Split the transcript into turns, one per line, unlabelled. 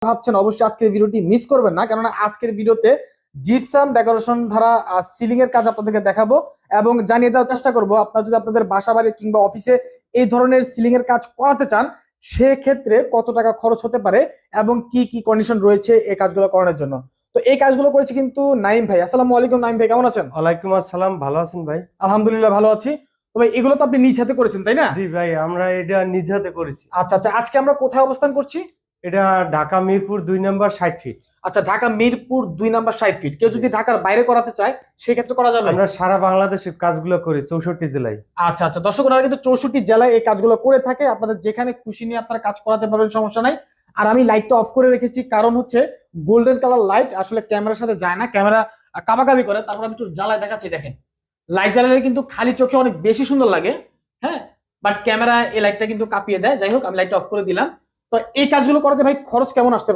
ভাবছেন অবশ্যই আজকের ভিডিওটি মিস করবেন না, কেননা আজকের ভিডিওতে জিপসাম ডেকোরেশন ধারা সিলিং এর কাজ আপনাদেরকে দেখাবো এবং জানিয়ে দেওয়ার চেষ্টা করব আপনারা যদি আপনাদের বাসা বাড়ি কিংবা অফিসে এই ধরনের সিলিং এর কাজ করাতে চান সেক্ষেত্রে কত টাকা খরচ হতে পারে এবং কি কি কন্ডিশন রয়েছে এই কাজগুলো করানোর জন্য। তো এই কাজগুলো করেছে কিন্তু নাইম ভাই। আসসালামু আলাইকুম নাইম ভাই, কেমন আছেন?
ওয়ালাইকুম আসসালাম, ভালো আছেন ভাই?
আলহামদুলিল্লাহ ভালো আছি। তো ভাই এগুলো তো আপনি নিজ হাতে করেছেন তাই না?
জি ভাই, আমরা এটা নিজ হাতে করেছি।
আচ্ছা আচ্ছা, আজকে আমরা কোথায় অবস্থান করছি?
এটা ঢাকা মিরপুর 2 নম্বর 60 ফিট।
আচ্ছা, ঢাকা মিরপুর 2 নাম্বার 60 ফিট। কেউ
জি।
যদি ঢাকার বাইরে করাতে চায় সেক্ষেত্রে করা যাবে?
আমরা সারা বাংলাদেশে কাজগুলো করি, 64 জেলায়।
আচ্ছা আচ্ছা, দর্শক ওনারা কিন্তু 64 জেলায় এই কাজগুলো করে থাকে। আপনাদের যেখানে খুশি নিয়ে আপনারা কাজ করাতে পারবেন, সমস্যা নাই। আর আমি লাইটটা অফ করে রেখেছি, কারণ হচ্ছে গোল্ডেন কালার লাইট আসলে ক্যামেরার সাথে যায় না, ক্যামেরা কাবাকাবি করে। তারপর আমি একটু জ্বালায় দেখাচ্ছি, দেখেন লাইট জ্বালালে কিন্তু খালি চোখে অনেক বেশি সুন্দর লাগে, হ্যাঁ, বাট ক্যামেরা এই লাইটটা কিন্তু কাঁপিয়ে দেয়। যাই হোক, আমি লাইটটা অফ করে দিলাম। তো এই কাজগুলো করাতে ভাই খরচ কেমন আসতে পারে?